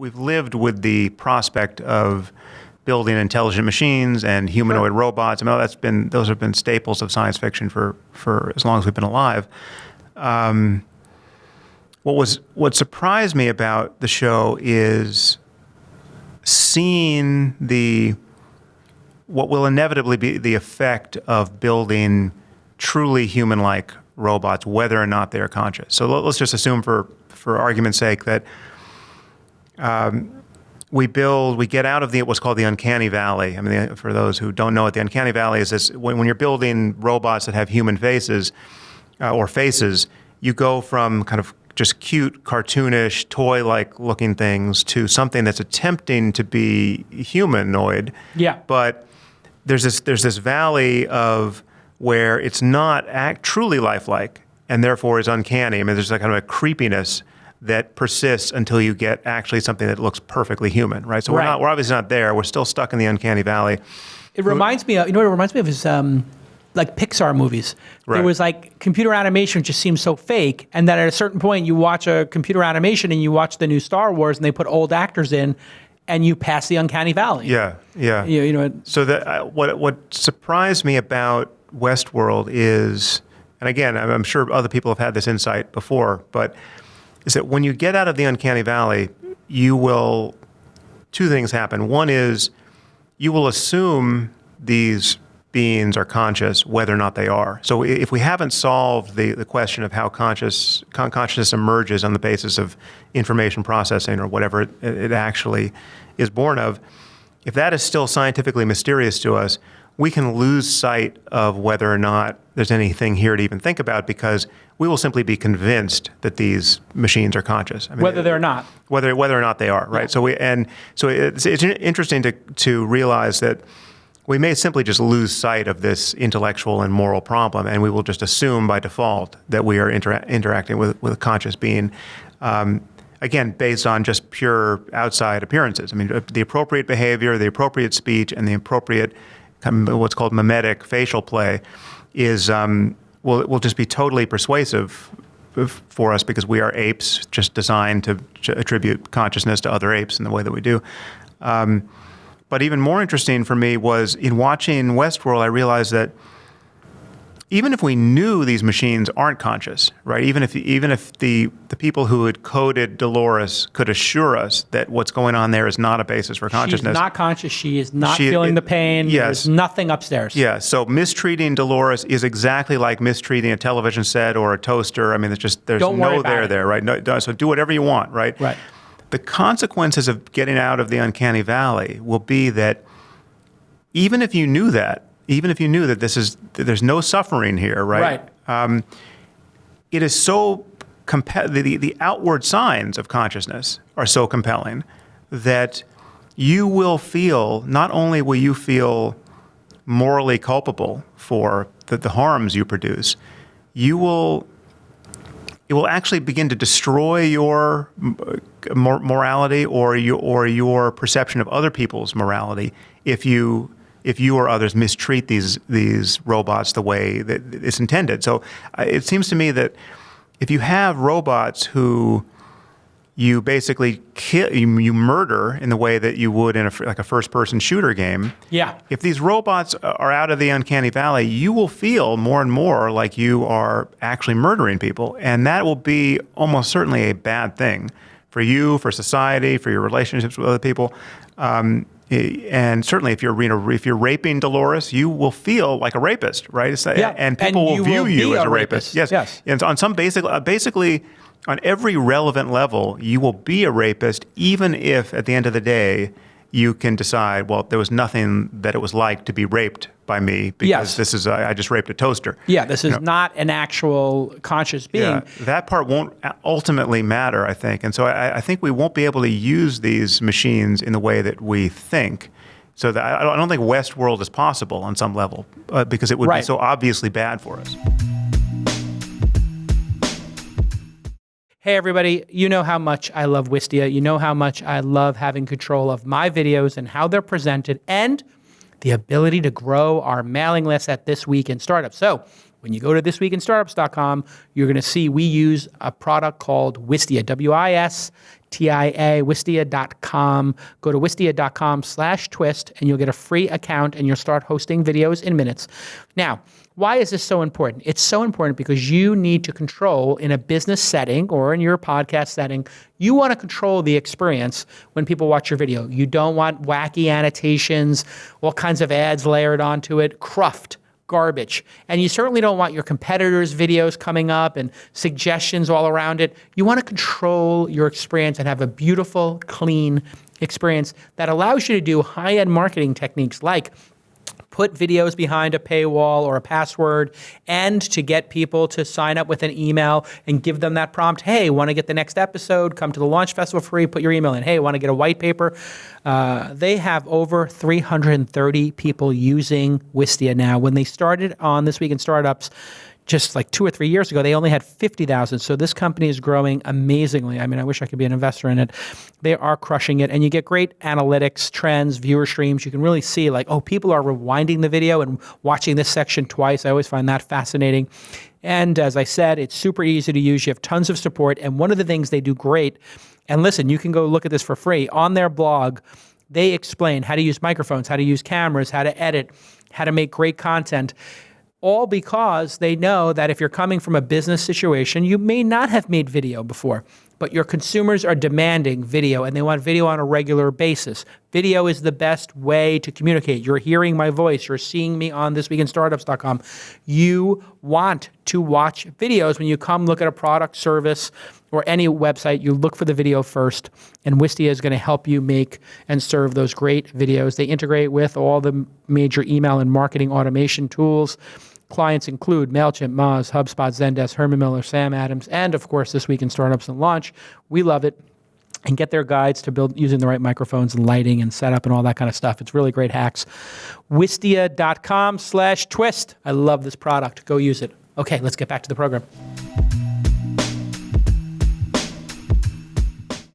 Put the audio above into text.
we've lived with the prospect of building intelligent machines and humanoid robots. I mean, those have been staples of science fiction for as long as we've been alive. What surprised me about the show is seeing what will inevitably be the effect of building truly human-like robots, whether or not they are conscious. So let's just assume, for argument's sake, that we get out of what's called the uncanny valley. I mean, for those who don't know it, the uncanny valley is this: when you're building robots that have human faces, you go from kind of just cute, cartoonish, toy-like looking things to something that's attempting to be humanoid. Yeah. But there's this valley of where it's not truly lifelike, and therefore is uncanny. I mean, there's like kind of a creepiness that persists until you get actually something that looks perfectly human, right? So we're obviously not there. We're still stuck in the uncanny valley. It reminds me of, you know what it reminds me of is like Pixar movies. Right. There was like computer animation just seems so fake, and then at a certain point you watch a computer animation and you watch the new Star Wars and they put old actors in, and you pass the uncanny valley. Yeah. You know. So what surprised me about Westworld is, and again, I'm sure other people have had this insight before, but is that when you get out of the uncanny valley, two things happen. One is you will assume these beings are conscious, whether or not they are. So if we haven't solved the question of how consciousness emerges on the basis of information processing or whatever it actually is born of, if that is still scientifically mysterious to us, we can lose sight of whether or not there's anything here to even think about, because we will simply be convinced that these machines are conscious. I mean, whether they're not. Whether or not they are, right? Yeah. So it's interesting to realize that we may simply just lose sight of this intellectual and moral problem, and we will just assume by default that we are interacting with a conscious being. Again, based on just pure outside appearances. I mean, the appropriate behavior, the appropriate speech, and the appropriate what's called mimetic facial play will just be totally persuasive for us, because we are apes just designed to attribute consciousness to other apes in the way that we do. But even more interesting for me was in watching Westworld, I realized that even if we knew these machines aren't conscious, right? Even if the people who had coded Dolores could assure us that what's going on there is not a basis for consciousness. She's not conscious. She is not feeling the pain. Yes. There's nothing upstairs. Yeah. So mistreating Dolores is exactly like mistreating a television set or a toaster. I mean, there's no there, right? No, so do whatever you want, right? Right. The consequences of getting out of the uncanny valley will be that even if you knew that there's no suffering here, right? It is so the outward signs of consciousness are so compelling that you will feel, not only will you feel morally culpable for the harms you produce, it will actually begin to destroy your morality or your perception of other people's morality if you or others mistreat these robots the way that it's intended. So it seems to me that if you have robots who you basically kill, you murder in the way that you would in a first-person shooter game. Yeah. If these robots are out of the uncanny valley, you will feel more and more like you are actually murdering people, and that will be almost certainly a bad thing for you, for society, for your relationships with other people. And certainly, if you're raping Dolores, you will feel like a rapist, right? And people will view you as a rapist. Yes. And on some basically, on every relevant level, you will be a rapist, even if at the end of the day you can decide, well, there was nothing that it was like to be raped by me, because this is I just raped a toaster. Yeah, this is not an actual conscious being. Yeah, that part won't ultimately matter, I think. And so I think we won't be able to use these machines in the way that we think. So that I don't think Westworld is possible on some level, because it would be so obviously bad for us. Hey everybody, you know how much I love Wistia. You know how much I love having control of my videos and how they're presented, and the ability to grow our mailing list at This Week in Startups. So when you go to thisweekinstartups.com, you're going to see we use a product called Wistia, Wistia. TIA, Wistia.com. Go to Wistia.com/twist and you'll get a free account and you'll start hosting videos in minutes. Now, why is this so important? It's so important because you need to control in a business setting or in your podcast setting, you want to control the experience when people watch your video. You don't want wacky annotations, all kinds of ads layered onto it, cruft, garbage. And you certainly don't want your competitors' videos coming up and suggestions all around it. You want to control your experience and have a beautiful, clean experience that allows you to do high-end marketing techniques like put videos behind a paywall or a password, and to get people to sign up with an email and give them that prompt, hey, want to get the next episode, come to the Launch Festival free, put your email in. Hey, want to get a white paper? They have over 330 people using Wistia now. When they started on This Week in Startups, just like 2 or 3 years ago, they only had 50,000. So this company is growing amazingly. I mean, I wish I could be an investor in it. They are crushing it. And you get great analytics, trends, viewer streams. You can really see like, oh, people are rewinding the video and watching this section twice. I always find that fascinating. And as I said, it's super easy to use. You have tons of support. And one of the things they do great, and listen, you can go look at this for free. On their blog, they explain how to use microphones, how to use cameras, how to edit, how to make great content. All because they know that if you're coming from a business situation, you may not have made video before, but your consumers are demanding video and they want video on a regular basis. Video is the best way to communicate. You're hearing my voice. You're seeing me on thisweekinstartups.com. You want to watch videos when you come look at a product, service, or any website. You look for the video first, and Wistia is going to help you make and serve those great videos. They integrate with all the major email and marketing automation tools. Clients include MailChimp, Moz, HubSpot, Zendesk, Herman Miller, Sam Adams, and of course, This Week in Startups and Launch. We love it. And get their guides to build using the right microphones and lighting and setup and all that kind of stuff. It's really great hacks. Wistia.com/twist. I love this product. Go use it. Okay, let's get back to the program.